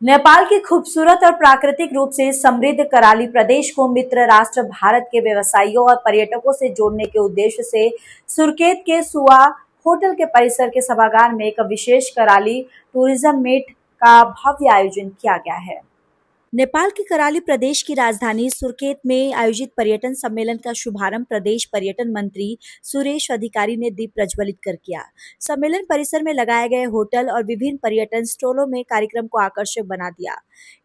नेपाल की खूबसूरत और प्राकृतिक रूप से समृद्ध कराली प्रदेश को मित्र राष्ट्र भारत के व्यवसायियों और पर्यटकों से जोड़ने के उद्देश्य से सुरखेत के सुआ होटल के परिसर के सभागार में एक विशेष कराली टूरिज्म मीट का भव्य आयोजन किया गया है। नेपाल के कराली प्रदेश की राजधानी सुरखेत में आयोजित पर्यटन सम्मेलन का शुभारंभ प्रदेश पर्यटन मंत्री सुरेश अधिकारी ने दीप प्रज्वलित कर किया। सम्मेलन परिसर में लगाए गए होटल और विभिन्न पर्यटन स्टॉलों में कार्यक्रम को आकर्षक बना दिया।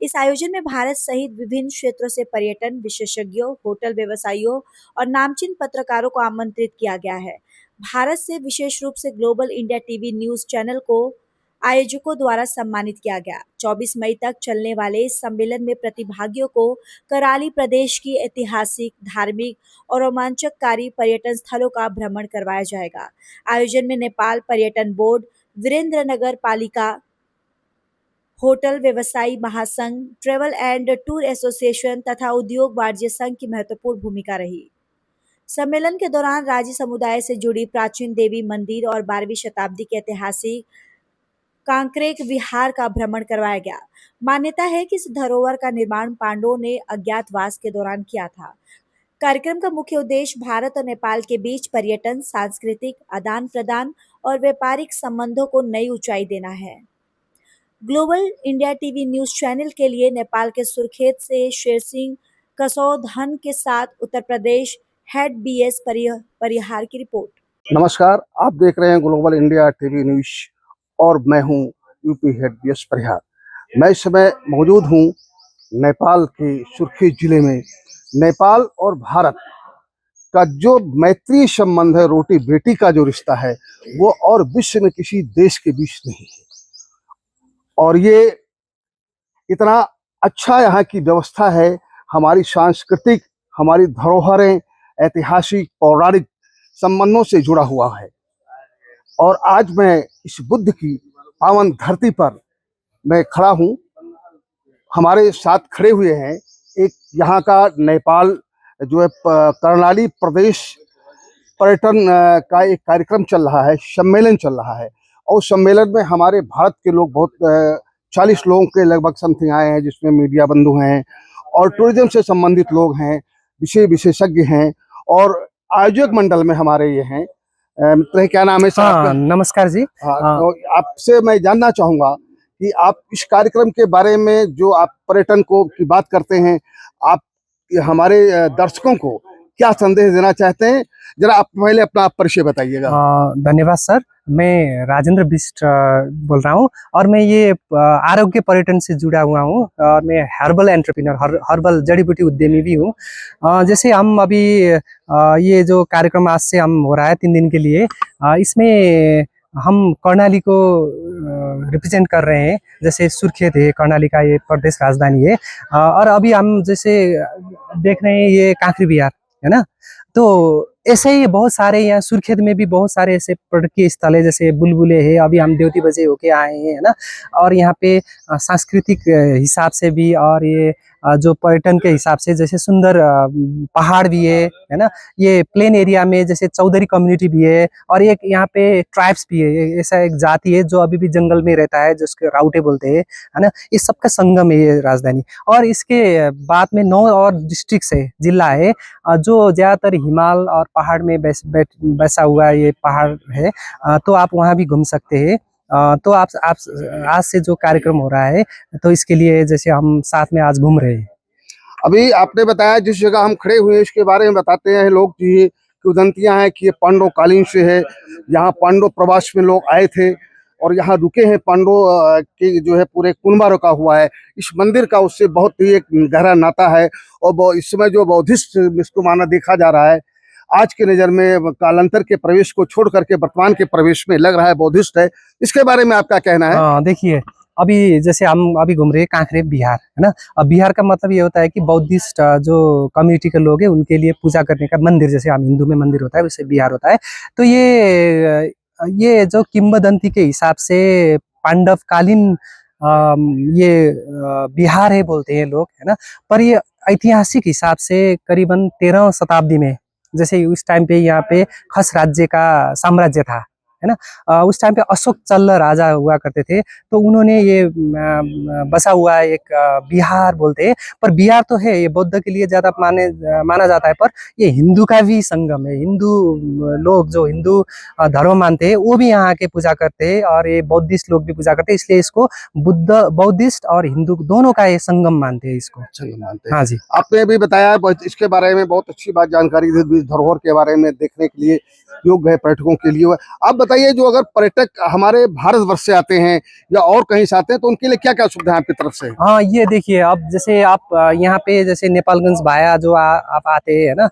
इस आयोजन में भारत सहित विभिन्न क्षेत्रों से पर्यटन विशेषज्ञों, होटल व्यवसायियों और नामचीन पत्रकारों को आमंत्रित किया गया है। भारत से विशेष रूप से global India TV news channel को आयोजकों द्वारा सम्मानित किया गया। 24 मई तक चलने वाले इस सम्मेलन में प्रतिभागियों को कराली प्रदेश की ऐतिहासिक, धार्मिक और रोमांचकारी पर्यटन स्थलों का भ्रमण करवाया जाएगा। आयोजन में नेपाल पर्यटन बोर्ड, वीरेंद्र नगर पालिका, होटल व्यवसायी महासंघ, ट्रेवल एंड टूर एसोसिएशन तथा उद्योग वाणिज्य संघ की महत्वपूर्ण भूमिका रही। सम्मेलन के दौरान राज्य समुदाय से जुड़ी प्राचीन देवी मंदिर और 12वीं शताब्दी के ऐतिहासिक कांक्रेक विहार का भ्रमण करवाया गया। मान्यता है कि इस धरोहर का निर्माण पांडवों ने अज्ञातवास के दौरान किया था। कार्यक्रम का मुख्य उद्देश्य भारत और नेपाल के बीच पर्यटन, सांस्कृतिक आदान प्रदान और व्यापारिक संबंधों को नई ऊंचाई देना है। Global India TV news channel के लिए नेपाल के सुरखेत से शेर सिंह कसौधन के साथ उत्तर प्रदेश हेड बीएस परिहार की रिपोर्ट। नमस्कार, आप देख रहे हैं ग्लोबल इंडिया टीवी न्यूज और मैं हूं यूपी हेड बीएस परिहार। मैं इस समय मौजूद हूं नेपाल के सुरखेत जिले में। नेपाल और भारत का जो मैत्री संबंध है, रोटी बेटी का जो रिश्ता है, वो और विश्व में किसी देश के बीच नहीं है। और ये इतना अच्छा यहाँ की व्यवस्था है, हमारी सांस्कृतिक, हमारी धरोहरें ऐतिहासिक पौराणिक संबंधों से जुड़ा हुआ है। और आज मैं इस बुद्ध की पावन धरती पर मैं खड़ा हूँ। हमारे साथ खड़े हुए हैं एक यहाँ का नेपाल जो है कर्णाली प्रदेश पर्यटन का एक कार्यक्रम चल रहा है, सम्मेलन चल रहा है। और सम्मेलन में हमारे भारत के लोग बहुत 40 लोगों के लगभग समथिंग आए हैं, जिसमें मीडिया बंधु हैं और टूरिज्म से संबंधित लोग हैं, विशेषज्ञ हैं और आयोजक मंडल में हमारे ये हैं। तो क्या नाम है सर? हाँ, नमस्कार जी। तो आपसे मैं जानना चाहूँगा कि आप इस कार्यक्रम के बारे में जो आप पर्यटन को की बात करते हैं, आप हमारे दर्शकों को क्या संदेश देना चाहते हैं? जरा आप पहले अपना परिचय बताइएगा। धन्यवाद सर, मैं राजेंद्र बिष्ट बोल रहा हूँ और मैं ये आरोग्य पर्यटन से जुड़ा हुआ हूँ और मैं हर्बल एंटरप्रेन्योर, हर्बल जड़ी बूटी उद्यमी भी हूँ। जैसे हम अभी ये जो कार्यक्रम आज से हम हो रहा है 3 दिन के लिए, इसमें हम कर्णाली को रिप्रेजेंट कर रहे हैं। जैसे सुरखेत है, कर्णाली का ये प्रदेश राजधानी है। और अभी हम जैसे देख रहे हैं ये कांकरी विहार है ना, तो ऐसे ही बहुत सारे यहाँ सुरखेत में भी बहुत सारे ऐसे पर्यटकीय स्थल है, जैसे बुलबुले है, अभी हम देवती बजे होके आए हैं है ना। और यहाँ पे सांस्कृतिक हिसाब से भी और ये जो पर्यटन के हिसाब से जैसे सुंदर पहाड़ भी है ना। ये प्लेन एरिया में जैसे चौधरी कम्युनिटी भी है और एक यहाँ पे ट्राइब्स भी है, ऐसा एक जाति है जो अभी भी जंगल में रहता है, जिसके राउटे बोलते हैं है ना। इस सबका संगम है ये राजधानी। और इसके बाद में 9 और डिस्ट्रिक्ट है, जिला है, जो ज्यादातर हिमाल और पहाड़ में बसा हुआ ये पहाड़ है। तो आप वहाँ भी घूम सकते हैं। तो आप आज से जो कार्यक्रम हो रहा है, तो इसके लिए जैसे हम साथ में आज घूम रहे हैं। अभी आपने बताया जिस जगह हम खड़े हुए हैं इसके बारे में बताते हैं लोग कि किंवदंतियां हैं कि ये पांडव कालीन से है। यहाँ पांडव प्रवास में लोग आए थे और यहाँ रुके हैं। पांडव के जो है पूरे कुनबा रुका हुआ है। इस मंदिर का उससे बहुत ही एक गहरा नाता है। और इस समय जो बौद्धिस्ट इसको माना देखा जा रहा है, आज के नज़र में कालांतर के प्रवेश को छोड़ करके वर्तमान के प्रवेश में लग रहा है बौद्धिस्ट है। इसके बारे में आपका कहना है? देखिए, अभी जैसे हम अभी घूम रहे हैं कांकरे बिहार है ना। अब बिहार का मतलब ये होता है कि बौद्धिस्ट जो कम्युनिटी के लोग हैं उनके लिए पूजा करने का मंदिर, जैसे हम हिंदू में मंदिर होता है वैसे बिहार होता है। तो ये जो किंवदंती के हिसाब से पांडव कालीन ये बिहार है बोलते हैं लोग है ना। पर ये ऐतिहासिक हिसाब से करीबन 13वीं शताब्दी में, जैसे उस टाइम पे यहाँ पे खस राज्य का साम्राज्य था है ना। उस टाइम पे अशोक चल्ल राजा हुआ करते थे, तो उन्होंने ये बसा हुआ एक बिहार बोलते हैं, पर बिहार तो है, ये बौद्ध के लिए ज्यादा माना जाता है, पर ये हिंदू का भी संगम है। हिंदू लोग जो हिंदू धर्म मानते हैं वो भी यहाँ के पूजा करते हैं, और ये बौद्धिस्ट लोग भी पूजा करते हैं, इसलिए इसको बुद्ध बौद्धिस्ट और हिंदू दोनों का ये संगम मानते हैं इसको। संगम मानते हैं। हाँ जी। आपने भी बताया इसके बारे में बहुत अच्छी बात जानकारी दी, धरोहर के बारे में देखने के लिए योग्य है पर्यटकों के लिए। आप बताइए, जो अगर पर्यटक हमारे भारतवर्ष से आते हैं या और कहीं से आते हैं तो उनके लिए क्या क्या सुविधा है आपकी तरफ से? हाँ, ये देखिए, अब जैसे आप यहाँ पे जैसे नेपालगंज भाया जो आप आते हैं ना,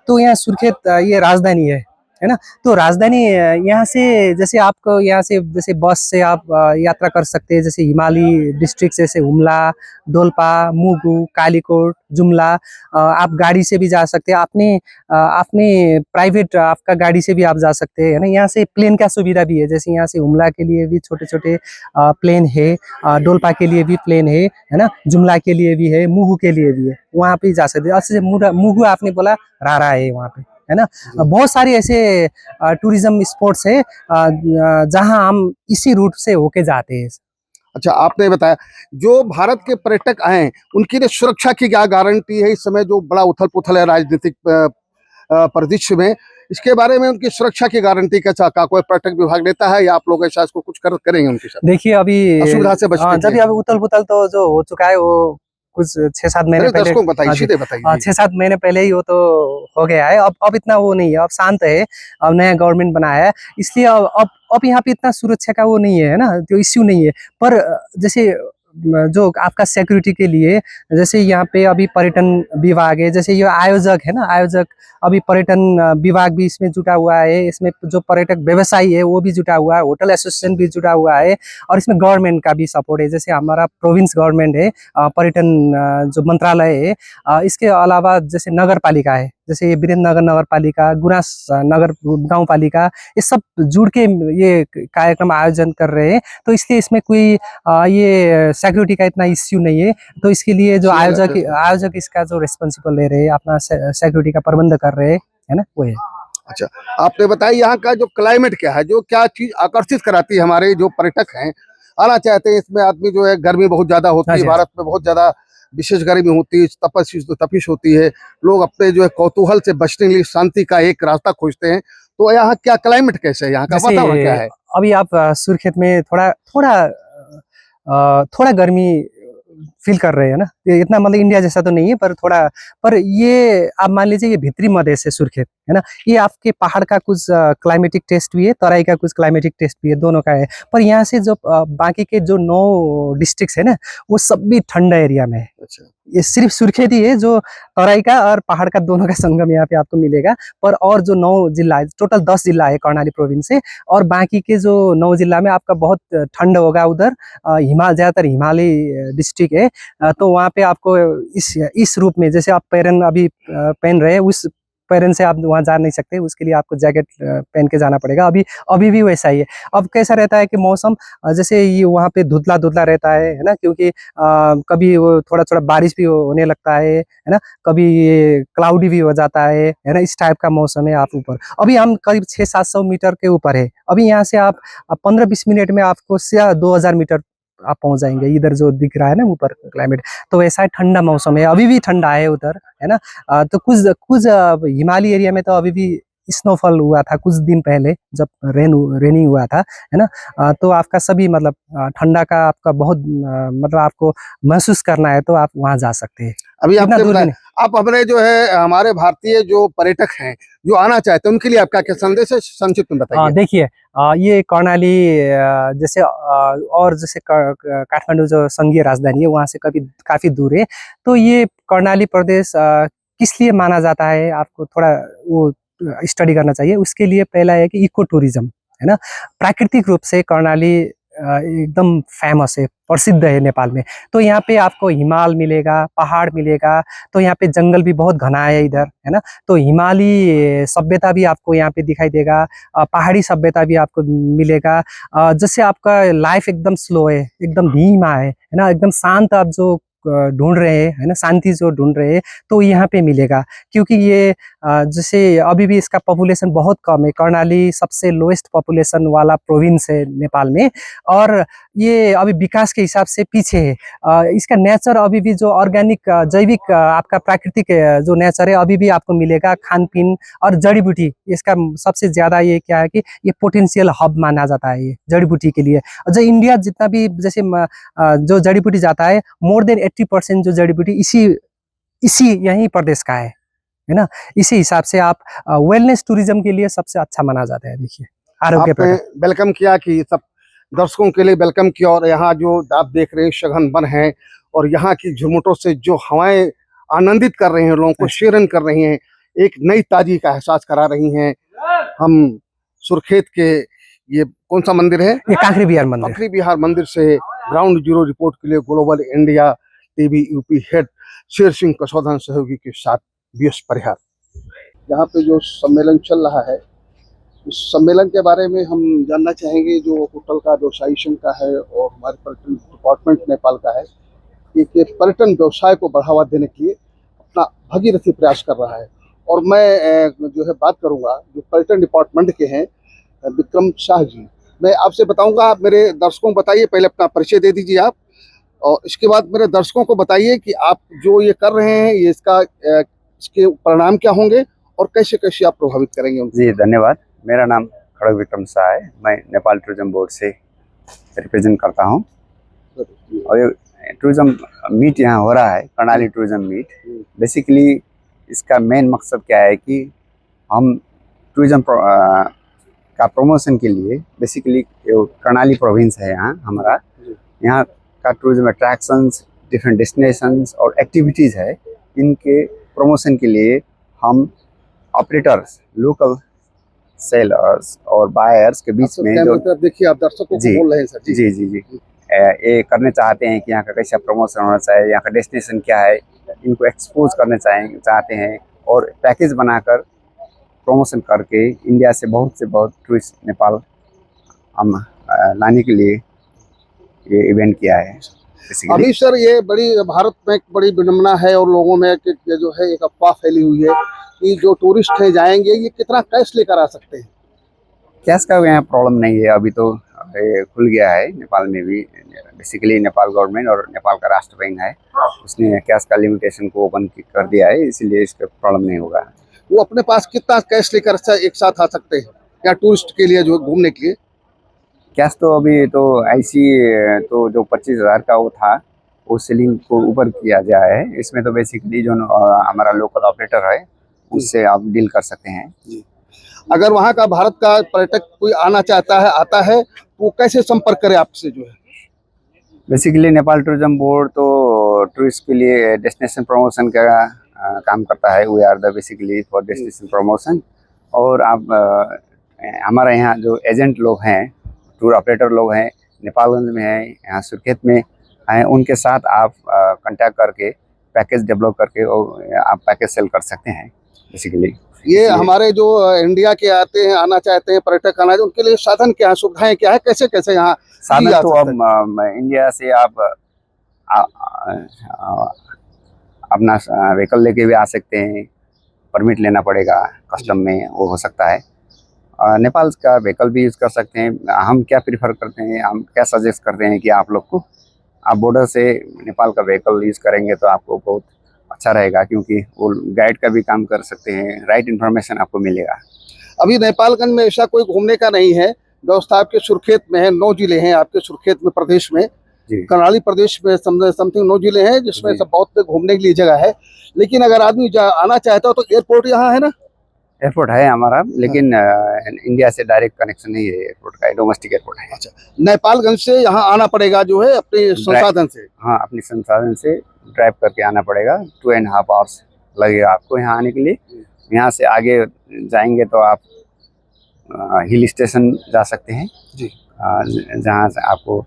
तो यहाँ सुर्खेत ये राजधानी है ना। तो राजधानी यहाँ से जैसे आपको यहाँ से जैसे बस से आप यात्रा कर सकते हैं, जैसे हिमाली डिस्ट्रिक्ट जैसे हुमला, डोल्पा, मुगु, कालीकोट, जुमला। आप गाड़ी से भी जा सकते हैं, अपने प्राइवेट आपका गाड़ी से भी आप जा सकते हैं, है ना। यहाँ से प्लेन का सुविधा भी है, जैसे यहाँ से हुमला के लिए भी छोटे छोटे प्लेन है, डोल्पा के लिए भी प्लेन है ना, जुमला के लिए भी है, मुगु के लिए भी है, वहाँ पे जा सकते हैं। अच्छे से मुगु आपने बोला रारा है वहाँ पे, है ना। बहुत सारे ऐसे टूरिज्म स्पॉट्स है जहां हम इसी रूट से होके जाते हैं। अच्छा, आपने बताया जो भारत के पर्यटक आए उनके लिए सुरक्षा की क्या गारंटी है? इस समय जो बड़ा उथल पुथल है राजनीतिक परिदृश्य में, इसके बारे में उनकी सुरक्षा की गारंटी कैसा का कोई पर्यटक विभाग लेता है, या आप लोग ऐसा इसको कुछ करेंगे उनके साथ? देखिए, अभी असुविधा से बचने जब अभी उथल पुथल तो जो हो चुका है, वो कुछ 6-7 महीने पहले, दर्शकों को बताइए, सीधे बताइए। 6-7 महीने पहले ही वो तो हो गया है। अब इतना वो नहीं है, अब शांत है, अब नया गवर्नमेंट बनाया है, इसलिए अब यहाँ पे इतना सुरक्षा का वो नहीं है ना, तो इश्यू नहीं है। पर जैसे जो आपका सिक्योरिटी के लिए, जैसे यहाँ पे अभी पर्यटन विभाग है, जैसे ये आयोजक है ना, आयोजक अभी पर्यटन विभाग भी इसमें जुटा हुआ है, इसमें जो पर्यटक व्यवसायी है वो भी जुटा हुआ है, होटल एसोसिएशन भी जुटा हुआ है, और इसमें गवर्नमेंट का भी सपोर्ट है। जैसे हमारा प्रोविंस गवर्नमेंट है, पर्यटन जो मंत्रालय है, इसके अलावा जैसे नगर पालिका है, जैसे ये वीरेंद्र नगर नगर पालिका, गुनास नगर गांव पालिका, ये सब जुड़ के ये कार्यक्रम आयोजन कर रहे हैं। तो इसलिए इसमें कोई ये सिक्योरिटी का इतना इश्यू नहीं है। तो इसके लिए जो आयोजक इसका जो रिस्पॉन्सिबल ले रहे हैं, अपना सिक्योरिटी का प्रबंध कर रहे हैं, है ना, वो है। अच्छा, आपने बताया यहाँ का जो क्लाइमेट क्या है, जो क्या चीज आकर्षित कराती है हमारे जो पर्यटक हैं आना चाहते हैं? इसमें आदमी जो है, गर्मी बहुत ज्यादा होती है भारत में, बहुत ज्यादा विशेष गर्मी होती है, तपिश होती है, लोग अपने जो है कौतूहल से बचने के लिए शांति का एक रास्ता खोजते हैं। तो यहाँ क्या क्लाइमेट कैसे है, यहाँ का वातावरण क्या है? अभी आप सुर्खेत में थोड़ा गर्मी फील कर रहे हैं ना, ये इतना मतलब इंडिया जैसा तो नहीं है, पर थोड़ा, पर ये आप मान लीजिए ये भीतरी मधेश है सुर्खेत, है ना। ये आपके पहाड़ का कुछ क्लाइमेटिक टेस्ट भी है, तराई का कुछ क्लाइमेटिक टेस्ट भी है, दोनों का है। पर यहाँ से जो बाकी के जो 9 डिस्ट्रिक्ट है ना, वो सब भी ठंडा एरिया में है। अच्छा, ये सिर्फ सुर्खेत ही है जो तराई का और पहाड़ का दोनों का संगम यहाँ पे आपको मिलेगा। पर और जो 9 जिला है, टोटल 10 जिला है कर्णाली प्रोविंस से, और बाकी के जो 9 जिला में आपका बहुत ठंड होगा। उधर ज्यादातर हिमालय डिस्ट्रिक्ट है, तो वहाँ पे आपको इस रूप में, जैसे आप पैरन अभी पहन रहे हैं, उस पैरन से आप वहाँ जा नहीं सकते, उसके लिए आपको जैकेट पहन के जाना पड़ेगा। अभी भी वैसा ही है। अब कैसा रहता है कि मौसम जैसे ये वहाँ पे धुंधला धुंधला रहता है ना, क्योंकि कभी वो थोड़ा थोड़ा बारिश भी होने लगता है ना, कभी ये क्लाउडी भी हो जाता है ना, इस टाइप का मौसम है। आप ऊपर अभी हम करीब 600-700 मीटर के ऊपर है। अभी यहाँ से आप 15-20 मिनट में आपको 2000 मीटर आप पहुंच जाएंगे, इधर जो दिख रहा है ना ऊपर क्लाइमेट। तो ऐसा है, ठंडा मौसम है, अभी भी ठंडा है उधर, है ना। तो कुछ हिमालय एरिया में तो अभी भी स्नोफॉल हुआ था कुछ दिन पहले, जब रेनिंग हुआ था, है ना। तो आपका सभी मतलब ठंडा का आपका बहुत मतलब आपको महसूस करना है तो आप वहाँ जा सकते हैं। अभी आप हमारे जो है हमारे भारतीय जो पर्यटक हैं जो आना चाहते हैं उनके लिए आपका क्या संदेश है, संक्षिप्त में बताइए। देखिए, ये कर्णाली जैसे और जैसे काठमांडू जो संघीय राजधानी है, वहाँ से काफी दूर है। तो ये कर्णाली प्रदेश किस लिए माना जाता है, आपको थोड़ा वो स्टडी करना चाहिए। उसके लिए पहला है कि इको टूरिज्म, है ना। प्राकृतिक रूप से कर्णाली एकदम फेमस है, प्रसिद्ध है नेपाल में। तो यहाँ पे आपको हिमाल मिलेगा, पहाड़ मिलेगा, तो यहाँ पे जंगल भी बहुत घना है इधर, है ना। तो हिमालय सभ्यता भी आपको यहाँ पे दिखाई देगा, पहाड़ी सभ्यता भी आपको मिलेगा। जैसे आपका लाइफ एकदम स्लो है, एकदम धीमा है ना, एकदम शांत। आप जो ढूंढ रहे हैं, है ना, शांति जो ढूंढ रहे हैं, तो यहाँ पे मिलेगा। क्योंकि ये जैसे अभी भी इसका पॉपुलेशन बहुत कम है। कर्णाली सबसे लोएस्ट पॉपुलेशन वाला प्रोविंस है नेपाल में, और ये अभी विकास के हिसाब से पीछे है। इसका नेचर अभी भी जो ऑर्गेनिक जैविक आपका प्राकृतिक जो नेचर है अभी भी आपको मिलेगा। खान पीन और जड़ी बूटी, इसका सबसे ज्यादा ये क्या है कि ये पोटेंशियल हब माना जाता है ये जड़ी बूटी के लिए। जो इंडिया जितना भी जैसे जो जड़ी बूटी जाता है, मोर देन 80% जो जड़ी बूटी इसी यही प्रदेश का है ना। इसी हिसाब से आप वेलनेस टूरिज्म के लिए सबसे अच्छा माना जाता है। देखिए, आरोग्य आपने वेलकम किया कि सब दर्शकों के लिए वेलकम किया, और यहाँ जो आप देख रहे हैं सघन वन है, और यहाँ की झुरमुटों से जो हवाएं आनंदित कर रही हैं, लोगों को शीरन कर रही हैं, एक नई ताजगी का एहसास करा रही हैं। हम सुर्खेत के, ये कौन सा मंदिर है? ये कांकरी बिहार मंदिर। कांकरी बिहार मंदिर से ग्राउंड जीरो रिपोर्ट के लिए global India TV UP head Sher Singh Kasaudhan सहयोगी के साथ बीएस परिहार। यहाँ पे जो सम्मेलन चल रहा है, इस सम्मेलन के बारे में हम जानना चाहेंगे। जो होटल का व्यवसायी संघ का है और हमारे पर्यटन डिपार्टमेंट नेपाल का है, ये पर्यटन व्यवसाय को बढ़ावा देने के लिए अपना भगीरथी प्रयास कर रहा है। और मैं जो है बात करूंगा जो पर्यटन डिपार्टमेंट के हैं, विक्रम शाह जी। मैं आपसे बताऊंगा, आप मेरे दर्शकों को बताइए, पहले अपना परिचय दे दीजिए आप, और इसके बाद मेरे दर्शकों को बताइए कि आप जो ये कर रहे हैं, ये इसके परिणाम क्या होंगे और कैसे कैसे आप प्रभावित करेंगे उनको। जी धन्यवाद। मेरा नाम खड़ग विक्रम शाह है। मैं नेपाल टूरिज्म बोर्ड से रिप्रेजेंट करता हूँ, और ये टूरिज्म मीट यहाँ हो रहा है, कर्णाली टूरिज्म मीट। बेसिकली इसका मेन मकसद क्या है कि हम टूरिज्म का प्रमोशन के लिए, बेसिकली कर्णाली प्रोविंस है यहाँ हमारा, यहाँ का टूरिज्म अट्रैक्शंस, डिफरेंट डेस्टिनेशंस और एक्टिविटीज़ है, इनके प्रमोशन के लिए हम ऑपरेटर्स, लोकल सेलर्स और बायर्स के बीच में जो, देखिए आप दर्शकों को बोल रहे हैं सर। जी जी जी ये करने चाहते हैं कि यहाँ का कैसा प्रमोशन होना चाहिए, यहाँ का डेस्टिनेशन क्या है, इनको एक्सपोज करने चाहते हैं, और पैकेज बनाकर प्रमोशन करके इंडिया से बहुत टूरिस्ट नेपाल हम लाने के लिए ये इवेंट किया है। अभी सर ये बड़ी भारत में एक बड़ी विडंबना है, और लोगों में कि जो है एक अफवाह फैली हुई है कि जो टूरिस्ट है जाएंगे, ये कितना कैश लेकर आ सकते हैं? कैश का यहाँ प्रॉब्लम नहीं है, अभी तो खुल गया है नेपाल में भी। बेसिकली नेपाल गवर्नमेंट और नेपाल का राष्ट्र बैंक है, उसने कैश का लिमिटेशन को ओपन कर दिया है, इसीलिए इसका प्रॉब्लम नहीं होगा। वो अपने पास कितना कैश लेकर एक साथ आ सकते हैं या टूरिस्ट के लिए जो घूमने के लिए? कैश तो अभी तो ऐसी तो जो 25,000 का वो था, वो सीलिंग को ऊपर किया गया है। इसमें तो बेसिकली जो हमारा लोकल ऑपरेटर है, उससे आप डील कर सकते हैं। अगर वहाँ का भारत का पर्यटक कोई आना चाहता है, आता है, तो वो कैसे संपर्क करे आपसे जो है? बेसिकली नेपाल टूरिज्म बोर्ड तो टूरिस्ट के लिए डेस्टिनेशन प्रमोशन का काम करता है। We are the basically for destination promotion. और आप हमारे यहाँ जो एजेंट लोग हैं, टूर ऑपरेटर लोग हैं, नेपालगंज में हैं, यहाँ सुर्खेत में हैं, उनके साथ आप कांटेक्ट करके पैकेज डेवलप करके और आप पैकेज सेल कर सकते हैं। बेसिकली ये हमारे जो इंडिया के आते हैं, आना चाहते हैं पर्यटक आना, उनके लिए साधन क्या है, सुविधाएं क्या है, कैसे कैसे यहाँ साधन? तो अब इंडिया से आप अपना व्हीकल लेके भी आ सकते हैं, परमिट लेना पड़ेगा, कस्टम में वो हो सकता है। नेपाल का व्हीकल भी यूज़ कर सकते हैं। हम क्या प्रीफर करते हैं, हम क्या सजेस्ट करते हैं कि आप लोग को, आप बॉर्डर से नेपाल का व्हीकल यूज़ करेंगे तो आपको बहुत अच्छा रहेगा, क्योंकि वो गाइड का भी काम कर सकते हैं, राइट इन्फॉर्मेशन आपको मिलेगा। अभी नेपालगंज में ऐसा कोई घूमने का नहीं है, व्यवस्था आपके सुर्खेत में है। 9 जिले हैं आपके सुर्खेत में, प्रदेश में, कर्णाली प्रदेश में समथिंग 9 जिले हैं, जिसमें सब बहुत घूमने के लिए जगह है। लेकिन अगर आदमी आना चाहता हो तो एयरपोर्ट यहाँ है ना? एयरपोर्ट है हमारा, लेकिन इंडिया से डायरेक्ट कनेक्शन नहीं है एयरपोर्ट का, डोमेस्टिक एयरपोर्ट है। अच्छा, नेपालगंज से यहाँ आना पड़ेगा जो है अपने संसाधन से? हाँ, अपने संसाधन से ड्राइव करके आना पड़ेगा। 2.5 आवर्स लगेगा आपको यहाँ आने के लिए। यहाँ से आगे जाएंगे तो आप हिल स्टेशन जा सकते हैं जी, जहाँ से आपको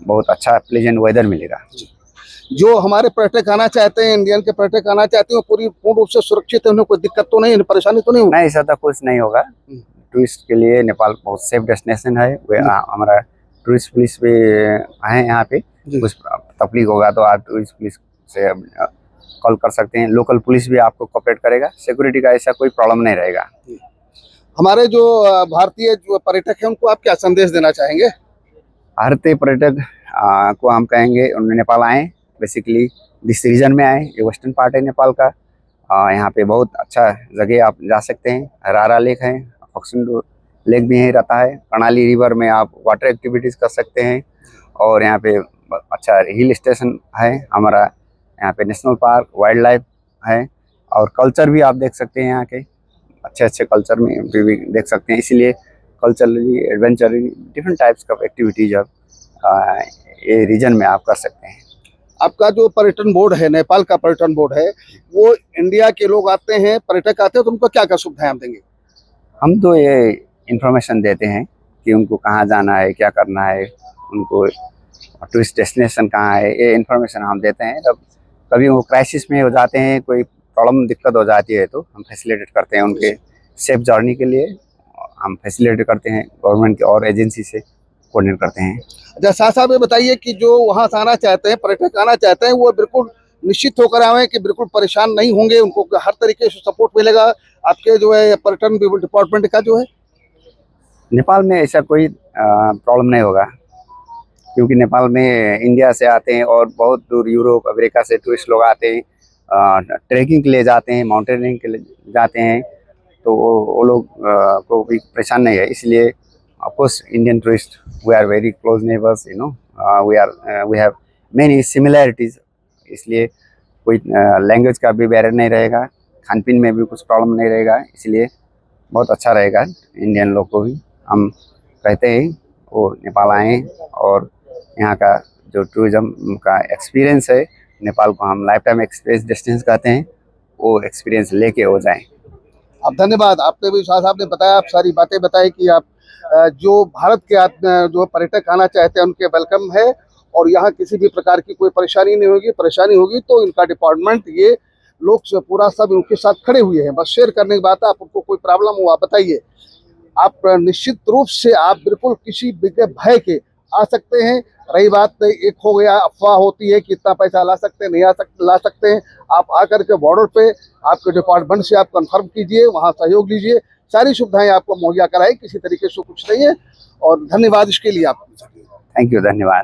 बहुत अच्छा प्लेजेंट वेदर मिलेगा। जो हमारे पर्यटक आना चाहते हैं, इंडियन के पर्यटक आना चाहते हैं, पूर्ण रूप से सुरक्षित है, उन्हें कोई दिक्कत तो नहीं, परेशानी तो नहीं? नहीं, ऐसा तो कुछ नहीं होगा। टूरिस्ट के लिए नेपाल बहुत सेफ डेस्टिनेशन है। हमारा टूरिस्ट पुलिस भी है यहाँ पे, जी। कुछ तकलीफ होगा तो आप टूरिस्ट पुलिस से कॉल कर सकते हैं। लोकल पुलिस भी आपको कोऑपरेट करेगा। सिक्योरिटी का ऐसा कोई प्रॉब्लम नहीं रहेगा। हमारे जो भारतीय जो पर्यटक हैं उनको आप क्या संदेश देना चाहेंगे? भारतीय पर्यटक को हम कहेंगे उन्हें नेपाल आएँ। बेसिकली जिस रीजन में आए, ये वेस्टर्न पार्ट है नेपाल का। यहाँ पे बहुत अच्छा जगह आप जा सकते हैं। रारा लेक है, फक्सुन लेक भी यहीं रहता है। कर्णाली रिवर में आप वाटर एक्टिविटीज़ कर सकते हैं और यहाँ पे अच्छा हिल स्टेशन है हमारा। यहाँ पे नेशनल पार्क, वाइल्ड लाइफ है और कल्चर भी आप देख सकते हैं। यहाँ के अच्छे अच्छे कल्चर में भी देख सकते हैं। इसीलिए कल्चरली, एडवेंचर, डिफरेंट टाइप्स का एक्टिविटीज आप ये रीजन में आप कर सकते हैं। आपका जो पर्यटन बोर्ड है, नेपाल का पर्यटन बोर्ड है, वो इंडिया के लोग आते हैं, पर्यटक आते हैं तो उनको क्या क्या सुविधाएं हम देंगे? हम तो ये इंफॉर्मेशन देते हैं कि उनको कहाँ जाना है, क्या करना है, उनको टूरिस्ट डेस्टिनेशन कहाँ है, ये इन्फॉर्मेशन हम देते हैं। तब कभी वो क्राइसिस में हो जाते हैं, कोई प्रॉब्लम दिक्कत हो जाती है तो हम फैसिलिटेट करते हैं उनके सेफ जर्नी के लिए। हम फैसिलिटेट करते हैं, गवर्नमेंट की और एजेंसी से कोऑर्डिनेट करते हैं। अच्छा, साथ साथ में बताइए कि जो वहाँ से आना चाहते हैं, पर्यटक आना चाहते हैं, वो बिल्कुल निश्चित होकर आए कि बिल्कुल परेशान नहीं होंगे, उनको हर तरीके से सपोर्ट मिलेगा आपके जो है पर्यटन डिपार्टमेंट का जो है? नेपाल में ऐसा कोई प्रॉब्लम नहीं होगा, क्योंकि नेपाल में इंडिया से आते हैं और बहुत दूर यूरोप, अमेरिका से टूरिस्ट लोग आते हैं, ट्रैकिंग के लिए जाते हैं, माउंटेनियरिंग के लिए जाते हैं। तो वो लोग को भी परेशान नहीं है। इसलिए of course Indian tourist, we are very close neighbours, you know, we have many similarities. इसलिए कोई लैंग्वेज का भी बैरियर नहीं रहेगा, खान पीन में भी कुछ प्रॉब्लम नहीं रहेगा। इसलिए बहुत अच्छा रहेगा इंडियन लोग को भी। हम कहते हैं वो नेपाल आएँ और यहाँ का जो टूरिज्म का एक्सपीरियंस है, नेपाल को हम लाइफ टाइम एक्सपीरियंस डेस्टिनेशन कहते हैं, वो एक्सपीरियंस लेके हो जाएं। आप धन्यवाद। आपने भी शाह साहब ने बताया, आप सारी बातें बताई कि आप जो भारत के जो पर्यटक आना चाहते हैं उनके वेलकम है और यहाँ किसी भी प्रकार की कोई परेशानी नहीं होगी। परेशानी होगी तो इनका डिपार्टमेंट, ये लोग पूरा सब उनके साथ खड़े हुए हैं। बस शेयर करने की बात है। आप उनको कोई प्रॉब्लम हो आप बताइए। आप निश्चित रूप से आप बिल्कुल किसी भय के आ सकते हैं। रही बात एक हो गया, अफवाह होती है कि इतना पैसा ला सकते हैं, नहीं ला सकते हैं। आप आकर के बॉर्डर पे आपके डिपार्टमेंट से आप कंफर्म कीजिए, वहाँ सहयोग लीजिए, सारी सुविधाएं आपको मुहैया कराई, किसी तरीके से कुछ नहीं है। और धन्यवाद इसके लिए आपको। थैंक यू, धन्यवाद।